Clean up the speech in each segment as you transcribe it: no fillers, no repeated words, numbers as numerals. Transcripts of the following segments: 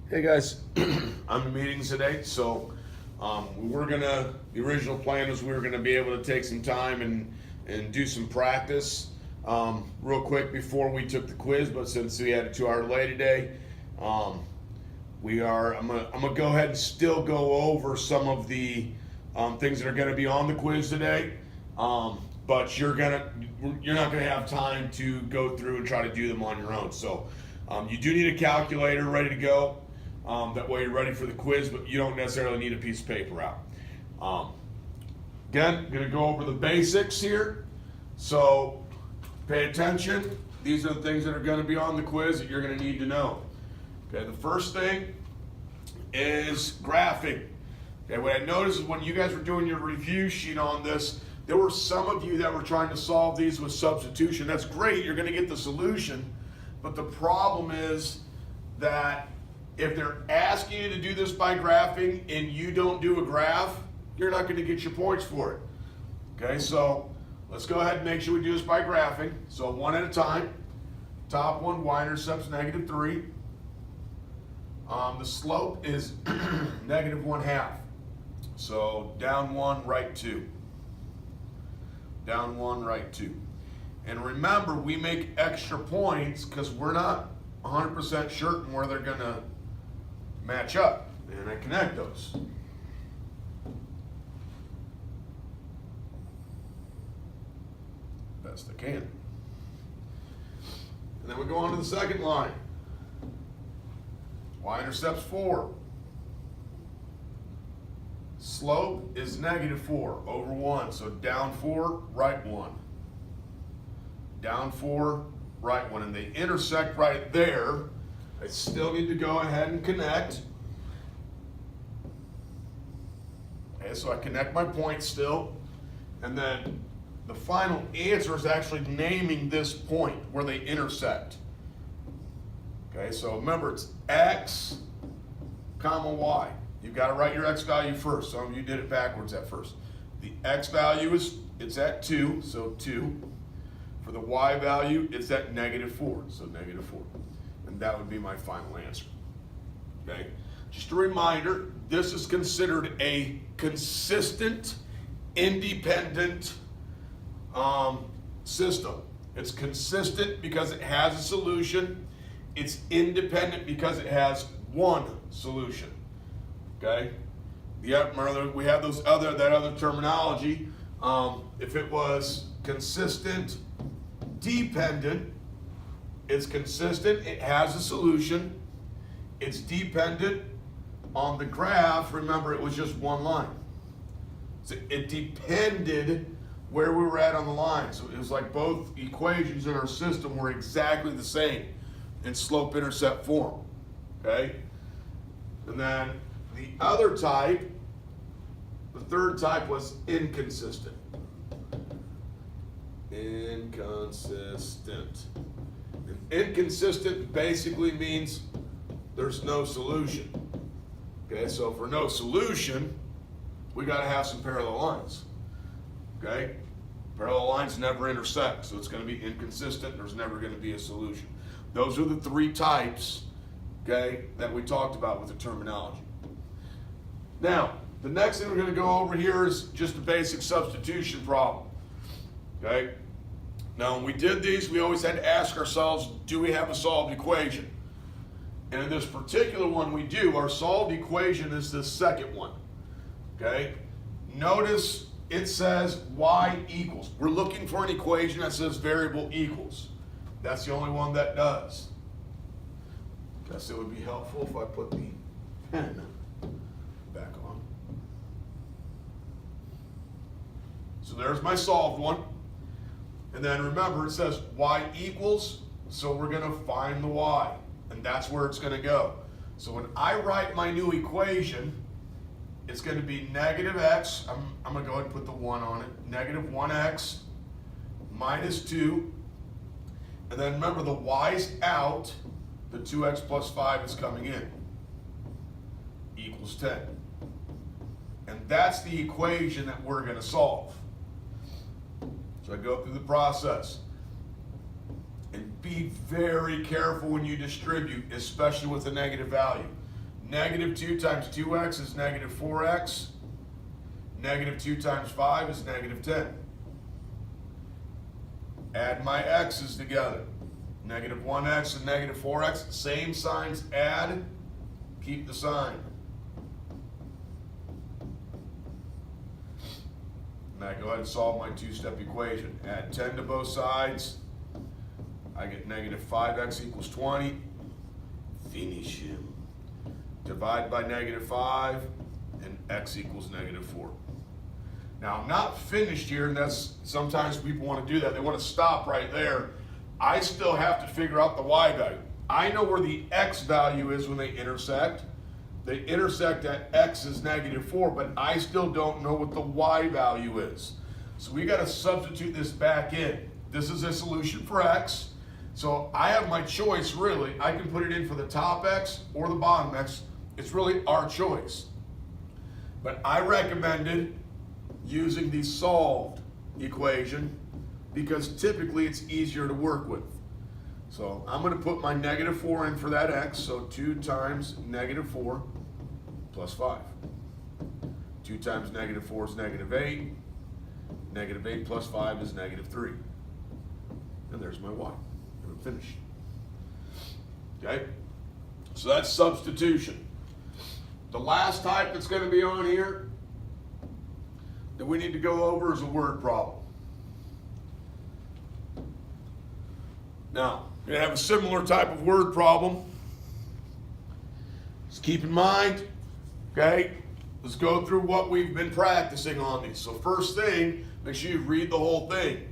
Hey guys, I'm in meetings today, so the original plan was we were gonna be able to take some time and do some practice real quick before we took the quiz, but since we had a 2 hour delay today, um, I'm gonna go ahead and still go over some of the things that are gonna be on the quiz today, but you're not gonna have time to go through and try to do them on your own. So you do need a calculator ready to go. That way you're ready for the quiz, but you don't necessarily need a piece of paper out. Again, I'm going to go over the basics here. So pay attention. These are the things that are going to be on the quiz that you're going to need to know. Okay, the first thing is graphing. Okay, what I noticed is when you guys were doing your review sheet on this, there were some of you that were trying to solve these with substitution. That's great, you're going to get the solution, but the problem is that if they're asking you to do this by graphing and you don't do a graph, you're not going to get your points for it. Okay, so let's go ahead and make sure we do this by graphing. So one at a time. Top one, y-intercept's -3. The slope is -1/2. So down 1, right 2. Down 1, right 2. And remember, we make extra points because we're not 100% certain where they're going to match up, and I connect those. Best I can. And then we go on to the second line. Y-intercept's 4. Slope is -4 over 1, so down 4, right 1. Down 4, right 1, and they intersect right there. I still need to go ahead and connect. Okay, so I connect my points still. And then the final answer is actually naming this point where they intersect. Okay, so remember it's x, comma, y. You've got to write your x value first. Some of you did it backwards at first. The x value it's at 2, so 2. For the y value, it's at -4, so -4. And that would be my final answer. Okay? Just a reminder, this is considered a consistent, independent system. It's consistent because it has a solution. It's independent because it has one solution. Okay? Remember, we have that other terminology. If it was consistent, dependent, it's consistent, it has a solution, it's dependent on the graph. Remember, it was just one line. So it depended where we were at on the line. So it was like both equations in our system were exactly the same in slope-intercept form. Okay? And then the other type, the third type was inconsistent. Inconsistent. And inconsistent basically means there's no solution. Okay, so for no solution, we got to have some parallel lines. Okay, parallel lines never intersect, so it's going to be inconsistent. There's never going to be a solution. Those are the three types, okay, that we talked about with the terminology. Now, the next thing we're going to go over here is just a basic substitution problem. Okay. Now, when we did these, we always had to ask ourselves, do we have a solved equation? And in this particular one, we do. Our solved equation is this second one. Okay? Notice it says y equals. We're looking for an equation that says variable equals. That's the only one that does. Guess it would be helpful if I put the pen back on. So there's my solved one. And then remember, it says y equals, so we're going to find the y, and that's where it's going to go. So when I write my new equation, it's going to be -x, I'm going to go ahead and put the 1 on it, -1x minus 2, and then remember the y's out, the 2x plus 5 is coming in, equals 10. And that's the equation that we're going to solve. So I go through the process. And be very careful when you distribute, especially with a negative value. Negative 2 times 2x is negative 4x. Negative 2 times 5 is negative 10. Add my x's together. Negative 1x and negative 4x, same signs, add, keep the sign. Now go ahead and solve my two-step equation. Add 10 to both sides. I get negative 5x equals 20. Finish him. Divide by negative 5, and x equals negative 4. Now, I'm not finished here, and that's sometimes people want to do that. They want to stop right there. I still have to figure out the y value. I know where the x value is when they intersect. They intersect at x is negative 4, but I still don't know what the y value is. So we got to substitute this back in. This is a solution for x. So I have my choice, really. I can put it in for the top x or the bottom x. It's really our choice. But I recommended using the solved equation because typically it's easier to work with. So I'm going to put my negative 4 in for that x, so 2 times negative 4 plus 5. 2 times negative 4 is negative 8. Negative 8 plus 5 is negative 3. And there's my y. And I'm finished. Okay? So that's substitution. The last type that's going to be on here that we need to go over is a word problem. Now, you're going to have a similar type of word problem. Just keep in mind, okay, let's go through what we've been practicing on these. So first thing, make sure you read the whole thing.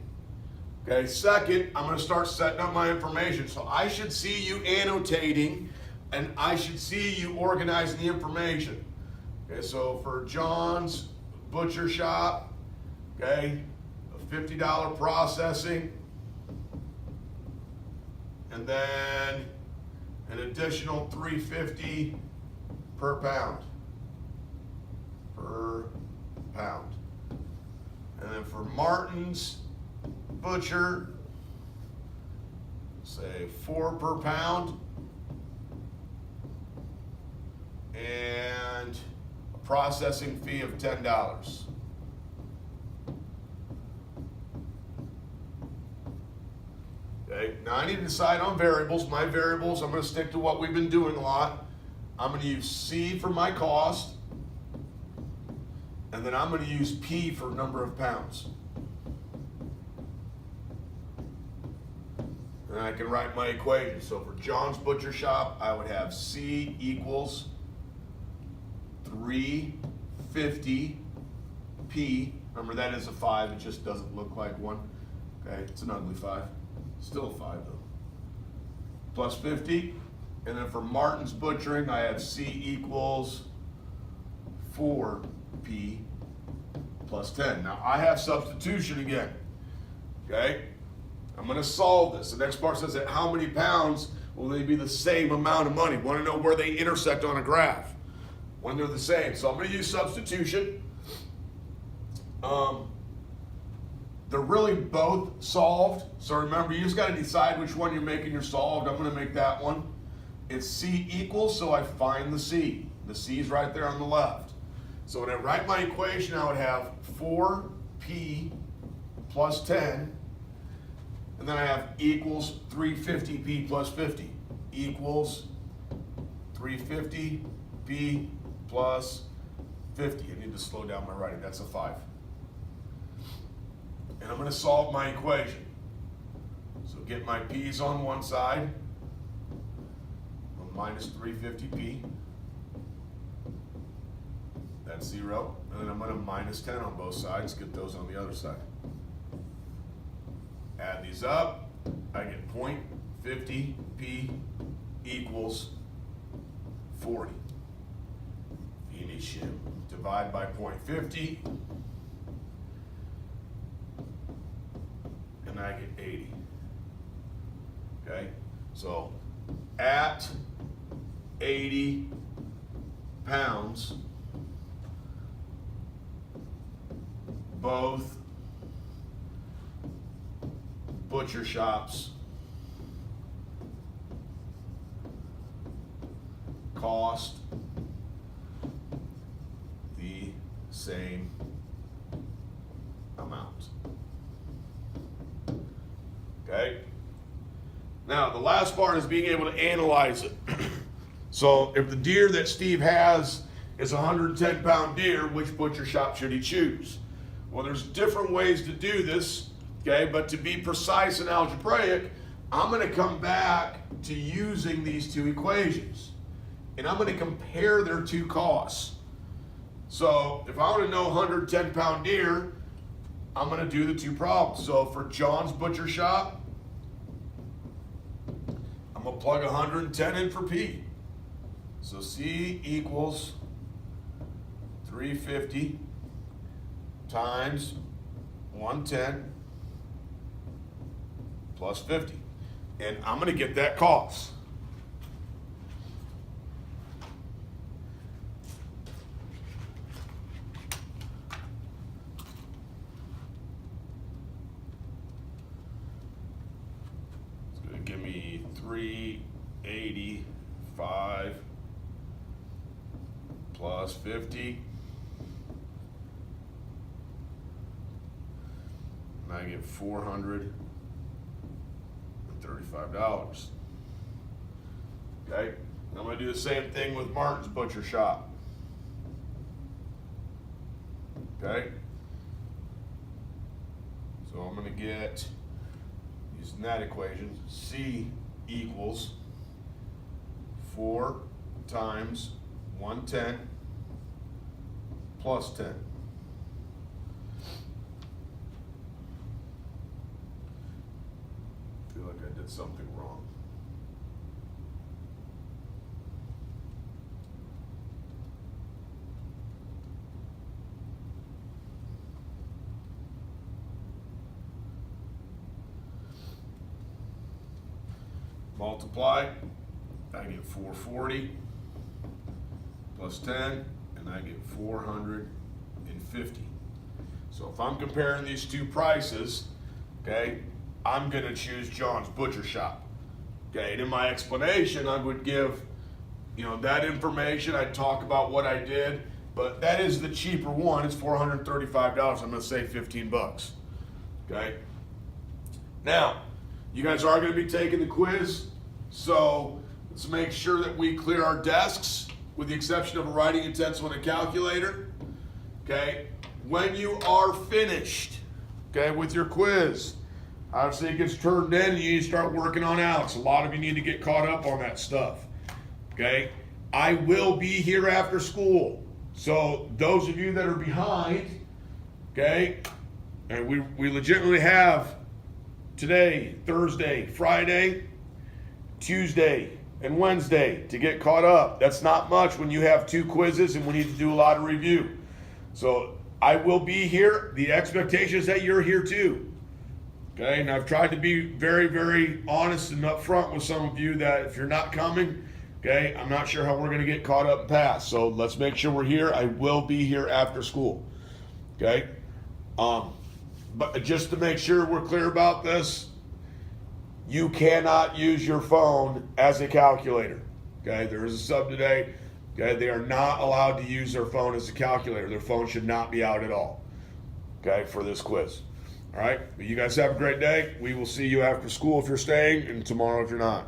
Okay, second, I'm going to start setting up my information. So I should see you annotating, and I should see you organizing the information. Okay, so for John's Butcher Shop, okay, a $50 processing, and then an additional $3.50 per pound. And then for Martin's Butcher, say 4 per pound, and a processing fee of $10. Okay, now I need to decide on variables. My variables, I'm going to stick to what we've been doing a lot. I'm going to use C for my cost, and then I'm going to use P for number of pounds. And I can write my equation. So for John's Butcher Shop, I would have C equals 350 P. Remember, that is a 5. It just doesn't look like one. Okay, it's an ugly 5. Still a 5 though. Plus 50. And then for Martin's Butchering, I have C equals 4P plus 10. Now I have substitution again. Okay? I'm going to solve this. The next part says that how many pounds will they be the same amount of money? Want to know where they intersect on a graph when they're the same. So I'm going to use substitution. They're really both solved. So remember, you just got to decide which one you're making your solved. I'm going to make that one. It's C equals, so I find the C. The C is right there on the left. So when I write my equation, I would have 4P plus 10. And then I have equals 350P plus 50. Equals 350P plus 50. I need to slow down my writing. That's a 5. And I'm going to solve my equation. So get my P's on one side. Minus 350P. That's 0. And then I'm going to minus 10 on both sides. Get those on the other side. Add these up. I get 0.50P equals 40. Finish him. Divide by 0.50. And I get 80. Okay? So at 80 pounds, both butcher shops cost same amount. Okay? Now, the last part is being able to analyze it. So, if the deer that Steve has is a 110-pound deer, which butcher shop should he choose? Well, there's different ways to do this, okay? But to be precise and algebraic, I'm going to come back to using these two equations. And I'm going to compare their two costs. So, if I want to know 110-pound deer, I'm going to do the two problems. So, for John's Butcher Shop, I'm going to plug 110 in for P. So C equals 350 times 110 plus 50. And I'm going to get that cost. It's going to give me 385 plus 50. And I get $435. Okay, I'm going to do the same thing with Martin's Butcher Shop. Okay, so I'm going to get, using that equation, C equals 4 times 110 plus 10. I feel like I did something wrong. Multiply, I get 440 plus 10, and I get 450. So if I'm comparing these two prices, okay, I'm going to choose John's Butcher Shop. Okay, and in my explanation, I would give, that information. I'd talk about what I did, but that is the cheaper one. It's $435. I'm going to save 15 bucks. Okay. Now, you guys are going to be taking the quiz, so let's make sure that we clear our desks, with the exception of a writing utensil and a calculator. Okay. When you are finished, okay, with your quiz, obviously it gets turned in, you need to start working on Alex. A lot of you need to get caught up on that stuff. Okay. I will be here after school. So those of you that are behind, okay, and we legitimately have today, Thursday, Friday, Tuesday, and Wednesday to get caught up. That's not much when you have two quizzes and we need to do a lot of review. So I will be here. The expectation is that you're here too. Okay, and I've tried to be very, very honest and upfront with some of you that if you're not coming, okay, I'm not sure how we're going to get caught up and pass. So let's make sure we're here. I will be here after school. Okay, but just to make sure we're clear about this, you cannot use your phone as a calculator. Okay, there is a sub today. Okay, they are not allowed to use their phone as a calculator. Their phone should not be out at all. Okay, for this quiz. All right, but you guys have a great day. We will see you after school if you're staying, and tomorrow if you're not.